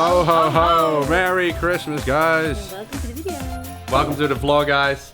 Ho ho ho! Merry Christmas, guys! Welcome to the video. Welcome to the vlog, guys.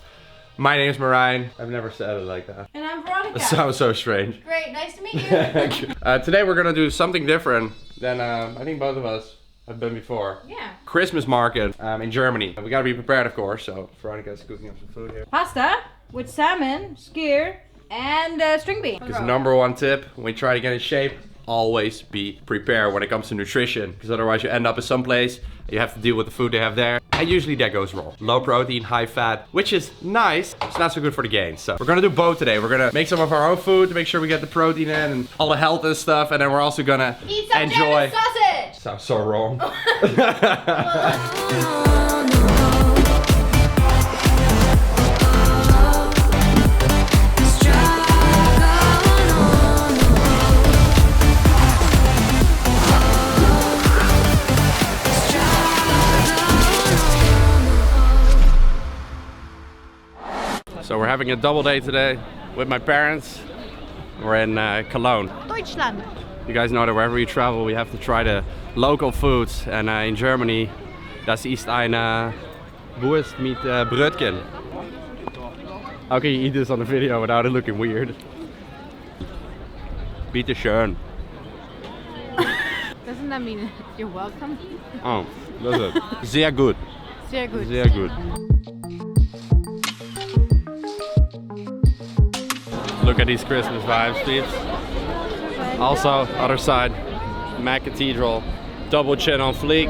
My name is Merijn. I've never said it like that. And I'm Veronica. It sounds so strange. Great, nice to meet you. Today we're gonna do something different than I think both of us have been before. Yeah. Christmas market in Germany. We gotta be prepared, of course. So Veronica's cooking up some food here. Pasta with salmon, skyr, and string bean. Because number one tip when we try to get in shape, always be prepared when it comes to nutrition. Because otherwise you end up in some place, you have to deal with the food they have there. And usually that goes wrong. Low protein, high fat, which is nice. It's not so good for the gains. So we're gonna do both today. We're gonna make some of our own food to make sure we get the protein in and all the health and stuff. And then we're also gonna eat some enjoy. German sausage! Sounds so wrong. So we're having a double day today with my parents. We're in Cologne. Deutschland. You guys know that wherever you travel, we have to try the local foods. And in Germany, das ist eine Wurst mit Brötchen. How can you eat this on the video without it looking weird? Bitte schön. Doesn't that mean you're welcome? Oh, that's it. Sehr gut. Sehr gut. Sehr gut. Look at these Christmas vibes, peeps. Also, other side, Mac Cathedral, double chin on fleek,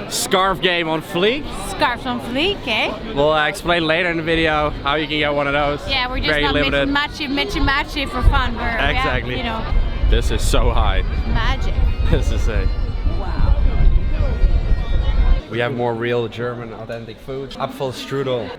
scarf game on fleek. Scarves on fleek, eh? We'll explain later in the video how you can get one of those. Yeah, we're just very not limited. matchy for fun. We're, Exactly. Yeah, you know, This is so high. magic. This is a. Wow. We have more real German authentic food. Apfelstrudel.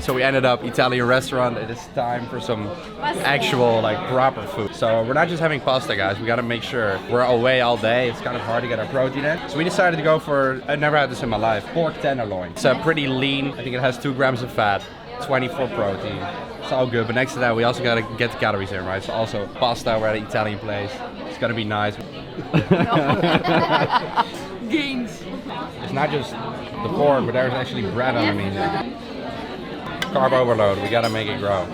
So we ended up Italian restaurant. It is time for some actual like proper food. So we're not just having pasta, guys. We gotta make sure we're away all day. It's kind of hard to get our protein in. So we decided to go for, I've never had this in my life, pork tenderloin. It's pretty lean. I think it has 2 grams of fat, 24 protein. It's all good. But next to that, we also gotta get the calories in, right? So also pasta, we're at an Italian place. It's gotta be nice. Gains. It's not just the pork, but there's actually bread underneath. Carb overload, we gotta make it grow.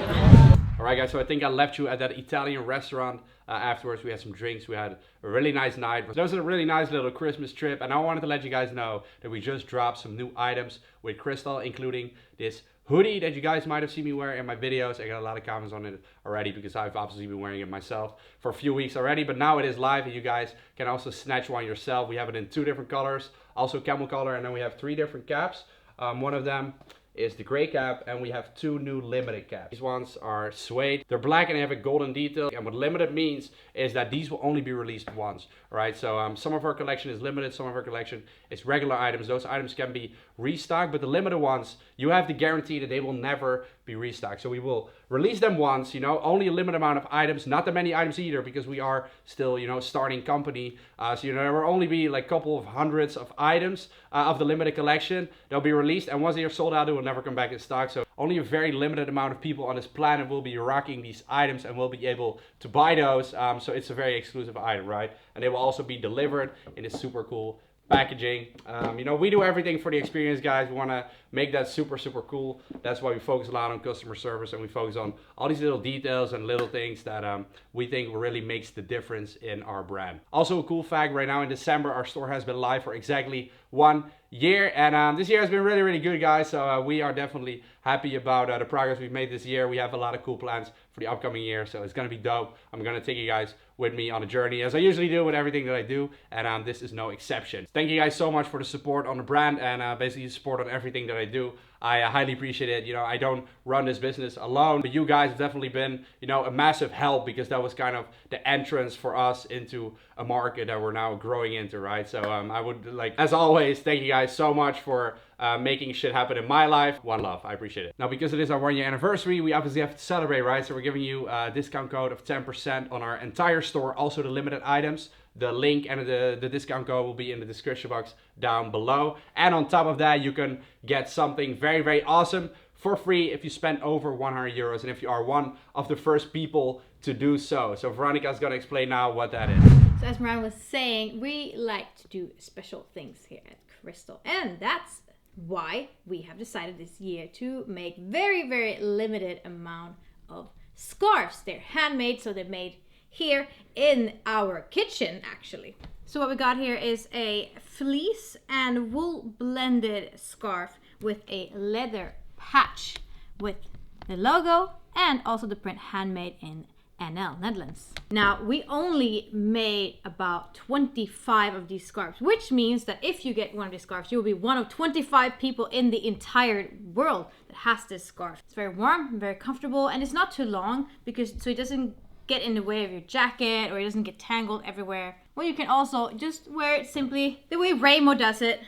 Alright guys, so I think I left you at that Italian restaurant. Afterwards we had some drinks, we had a really nice night. It was a really nice little Christmas trip, and I wanted to let you guys know that we just dropped some new items with Crystal, including this hoodie that you guys might have seen me wear in my videos. I got a lot of comments on it already because I've obviously been wearing it myself for a few weeks already, but now it is live and you guys can also snatch one yourself. We have it in 2 different colors, also camel color, and then we have 3 different caps. One of them is the gray cap, and we have 2 new limited caps. These ones are suede. They're black and they have a golden detail. And what limited means is that these will only be released once. Alright, so some of our collection is limited, some of our collection is regular items. Those items can be restocked, but the limited ones, you have the guarantee that they will never be restocked. So we will release them once, you know, only a limited amount of items, not that many items either, because we are still, you know, starting company. So, you know, there will only be like a couple of hundreds of items of the limited collection. They'll be released, and once they are sold out, they will never come back in stock. So only a very limited amount of people on this planet will be rocking these items and will be able to buy those. So it's a very exclusive item, right? And they will also be delivered in this super cool packaging. You know, we do everything for the experience, guys. We want to make that super cool. That's why we focus a lot on customer service, and we focus on all these little details and little things that we think really makes the difference in our brand. Also a cool fact, right now in December our store has been live for exactly 1 year, and this year has been really good, guys. So we are definitely happy about the progress we've made this year. We have a lot of cool plans for the upcoming year, so it's gonna be dope. I'm gonna take you guys with me on a journey, as I usually do with everything that I do, and this is no exception. Thank you guys so much for the support on the brand and basically support on everything that I do. I highly appreciate it. You know, I don't run this business alone, but you guys have definitely been, you know, a massive help, because that was kind of the entrance for us into a market that we're now growing into, right? So I would like, as always, thank you guys so much for making shit happen in my life. One love, I appreciate it. Now, because it is our 1-year anniversary, we obviously have to celebrate, right? So we're giving you a discount code of 10% on our entire store, also the limited items. The link and the discount code will be in the description box down below. And on top of that, you can get something very, very awesome for free if you spend over 100 euros and if you are one of the first people to do so. So Veronica is going to explain now what that is. So as Merijn was saying, we like to do special things here at Crystal, and that's why we have decided this year to make very, very limited amount of scarves. They're handmade, so they're made here in our kitchen actually. So what we got here is a fleece and wool blended scarf with a leather patch with the logo and also the print handmade in NL, Netherlands. Now, we only made about 25 of these scarves, which means that if you get one of these scarves, you'll be one of 25 people in the entire world that has this scarf. It's very warm, very comfortable, and it's not too long because so it doesn't get in the way of your jacket or it doesn't get tangled everywhere. Well, you can also just wear it simply the way Raymo does it,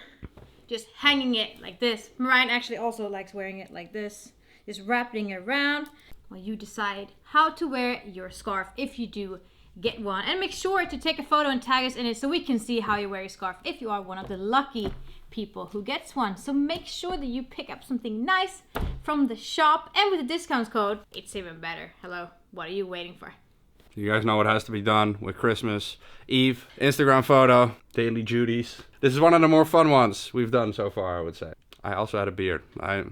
just hanging it like this. Merijn actually also likes wearing it like this, just wrapping it around. Well, you decide how to wear your scarf if you do get one, and make sure to take a photo and tag us in it so we can see how you wear your scarf if you are one of the lucky people who gets one. So make sure that you pick up something nice from the shop, and with the discount code it's even better. Hello, what are you waiting for? You guys know what has to be done with Christmas Eve. Instagram photo, daily duties. This is one of the more fun ones we've done so far, I would say. I also had a beard. I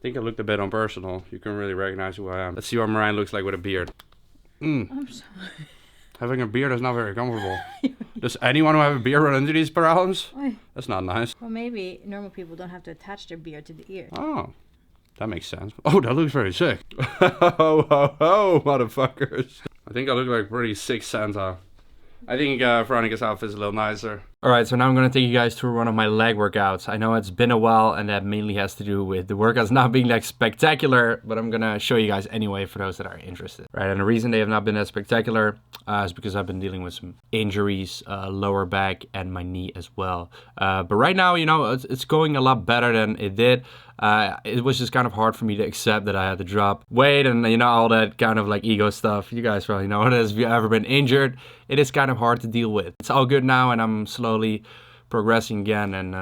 think I looked a bit unpersonal. You can really recognize who I am. Let's see what Merijn looks like with a beard. I'm sorry. Having a beard is not very comfortable. Does anyone who have a beard run into these problems? Oy. That's not nice. Well, maybe normal people don't have to attach their beard to the ear. Oh, that makes sense. Oh, that looks very sick. Ho, ho, ho, motherfuckers. I think I look like pretty sick Santa. I think Veronica's outfit is a little nicer. Alright, so now I'm going to take you guys through one of my leg workouts. I know it's been a while, and that mainly has to do with the workouts not being like spectacular, but I'm going to show you guys anyway for those that are interested. Right, and the reason they have not been that spectacular is because I've been dealing with some injuries, lower back and my knee as well. But right now, you know, it's going a lot better than it did. It was just kind of hard for me to accept that I had to drop weight and, you know, all that kind of like ego stuff. You guys probably know what it is. If you've ever been injured, it is kind of hard to deal with. It's all good now, and I'm slowly progressing again, and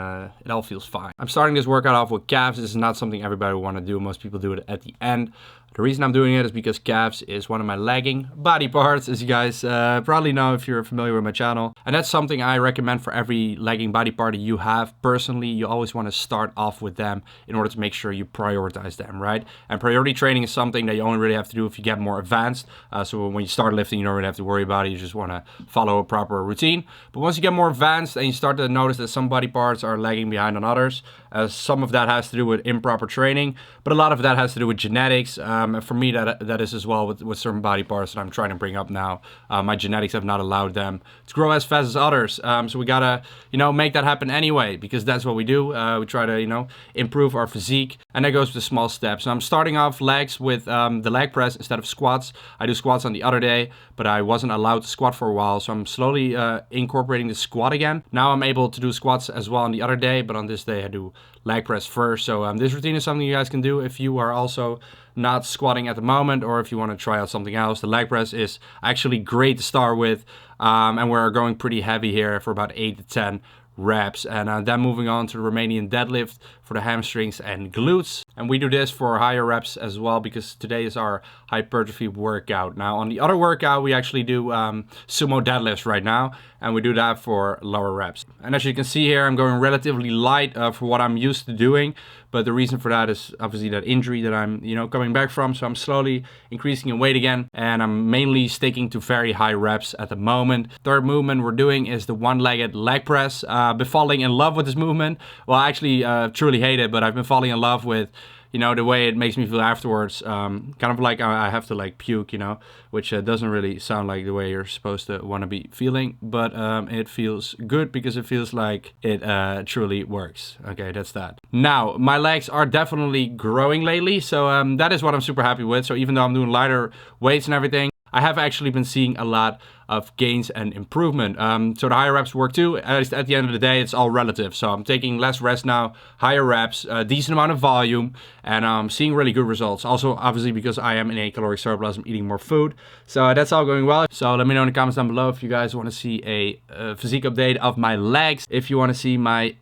it all feels fine. I'm starting this workout off with calves. This is not something everybody will want to do. Most people do it at the end. The reason I'm doing it is because calves is one of my lagging body parts, as you guys probably know if you're familiar with my channel. And that's something I recommend for every lagging body part that you have. Personally, you always want to start off with them in order to make sure you prioritize them, right? And priority training is something that you only really have to do if you get more advanced. So when you start lifting, you don't really have to worry about it. You just want to follow a proper routine. But once you get more advanced and you start to notice that some body parts are lagging behind on others, some of that has to do with improper training, but a lot of that has to do with genetics. And for me, that is as well with certain body parts that I'm trying to bring up now. My genetics have not allowed them to grow as fast as others. So we gotta, you know, make that happen anyway, because that's what we do. We try to, you know, improve our physique, and that goes with small steps. So I'm starting off legs with the leg press instead of squats. I do squats on the other day, but I wasn't allowed to squat for a while, so I'm slowly incorporating the squat again. Now I'm able to do squats as well on the other day, but on this day I do leg press first. So this routine is something you guys can do if you are also not squatting at the moment, or if you want to try out something else. The leg press is actually great to start with, and we're going pretty heavy here for about 8 to 10 reps, and then moving on to the Romanian deadlift for the hamstrings and glutes. And we do this for higher reps as well, because today is our hypertrophy workout. Now on the other workout, we actually do sumo deadlifts right now, and we do that for lower reps. And as you can see here, I'm going relatively light for what I'm used to doing, but the reason for that is obviously that injury that I'm, you know, coming back from. So I'm slowly increasing in weight again, and I'm mainly sticking to very high reps at the moment. Third movement we're doing is the one-legged leg press. Been falling in love with this movement. Well, I actually truly hate it, but I've been falling in love with, you know, the way it makes me feel afterwards, kind of like I have to like puke, you know, which doesn't really sound like the way you're supposed to want to be feeling, but it feels good because it feels like it truly works. Okay, that's that. Now, my legs are definitely growing lately, so that is what I'm super happy with. So even though I'm doing lighter weights and everything, I have actually been seeing a lot of gains and improvement. So the higher reps work too. At the end of the day, it's all relative. So I'm taking less rest now, higher reps, a decent amount of volume, and I'm seeing really good results. Also, obviously, because I am in a caloric surplus, I'm eating more food. So that's all going well. So let me know in the comments down below if you guys want to see a physique update of my legs. If you want to see my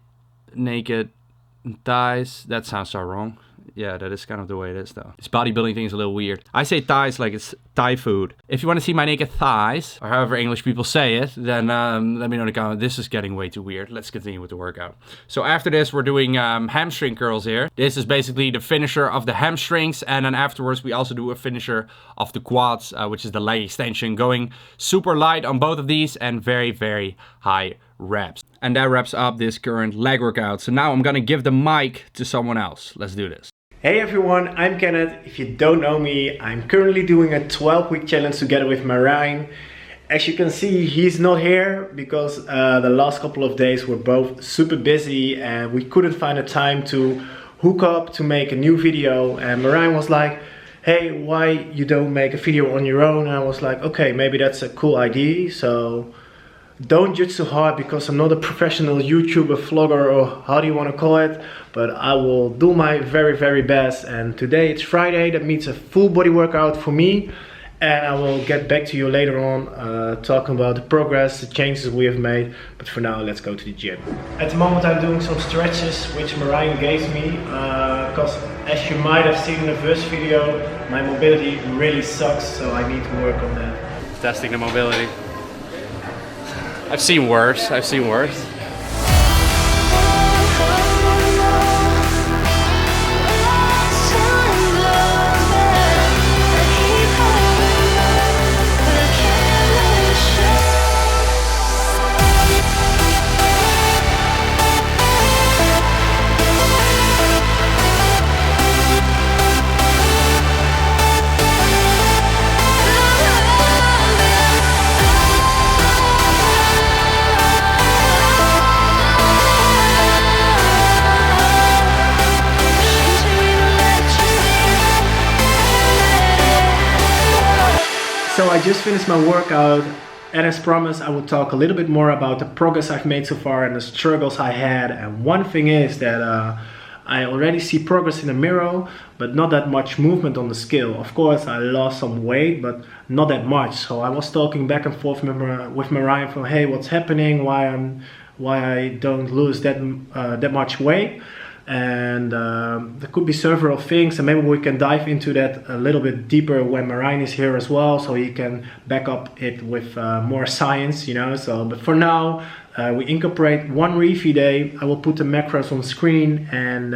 naked thighs, that sounds so wrong. Yeah, that is kind of the way it is though. This bodybuilding thing is a little weird. I say thighs like it's Thai food. If you want to see my naked thighs, or however English people say it, then let me know in the comments. This is getting way too weird. Let's continue with the workout. So after this, we're doing hamstring curls here. This is basically the finisher of the hamstrings. And then afterwards, we also do a finisher of the quads, which is the leg extension. Going super light on both of these and very, very high reps. And that wraps up this current leg workout. So now I'm gonna give the mic to someone else. Let's do this. Hey everyone, I'm Kenneth. If you don't know me, I'm currently doing a 12-week challenge together with Merijn. As you can see, he's not here because the last couple of days were both super busy and we couldn't find a time to hook up to make a new video. And Merijn was like, hey, why you don't make a video on your own? And I was like, okay, maybe that's a cool idea. So don't judge too hard because I'm not a professional YouTuber, vlogger, or how do you want to call it, but I will do my very, very best. And today it's Friday, that means a full body workout for me, and I will get back to you later on talking about the progress, the changes we have made. But for now, let's go to the gym. At the moment I'm doing some stretches which Merijn gave me because as you might have seen in the first video, my mobility really sucks, so I need to work on that. Testing the mobility. I've seen worse. So I just finished my workout, and as promised I will talk a little bit more about the progress I've made so far and the struggles I had. And one thing is that I already see progress in the mirror, but not that much movement on the scale. Of course I lost some weight, but not that much. So I was talking back and forth with Merijn from, hey, what's happening, why I don't lose that much weight. And there could be several things, and maybe we can dive into that a little bit deeper when Merijn is here as well, so he can back up it with more science, you know. So, but for now, we incorporate one refeed day. I will put the macros on screen, and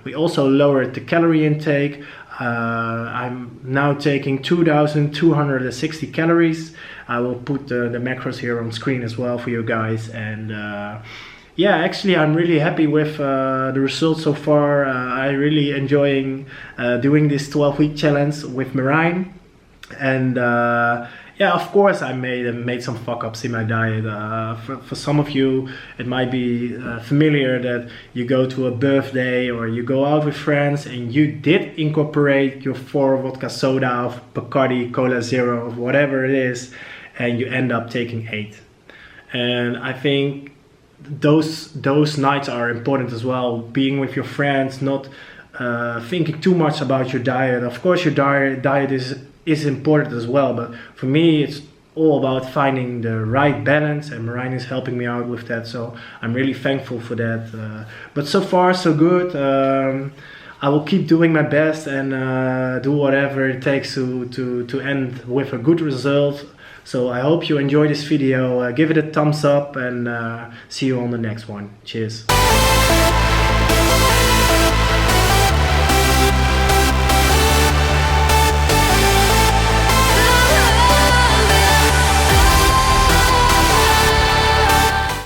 we also lowered the calorie intake. I'm now taking 2,260 calories. I will put the macros here on screen as well for you guys. And yeah, actually I'm really happy with the results so far. I really enjoying doing this 12-week challenge with Merijn. And yeah, of course I made some fuck-ups in my diet. For some of you it might be familiar that you go to a birthday or you go out with friends and you did incorporate your 4 vodka soda of Bacardi, Cola Zero, of whatever it is, and you end up taking 8. And I think those nights are important as well, being with your friends, not thinking too much about your diet. Of course your diet is important as well, but for me it's all about finding the right balance, and Merijn is helping me out with that, so I'm really thankful for that. But so far so good. I will keep doing my best and do whatever it takes to end with a good result. So I hope you enjoy this video. Give it a thumbs up, and see you on the next one. Cheers.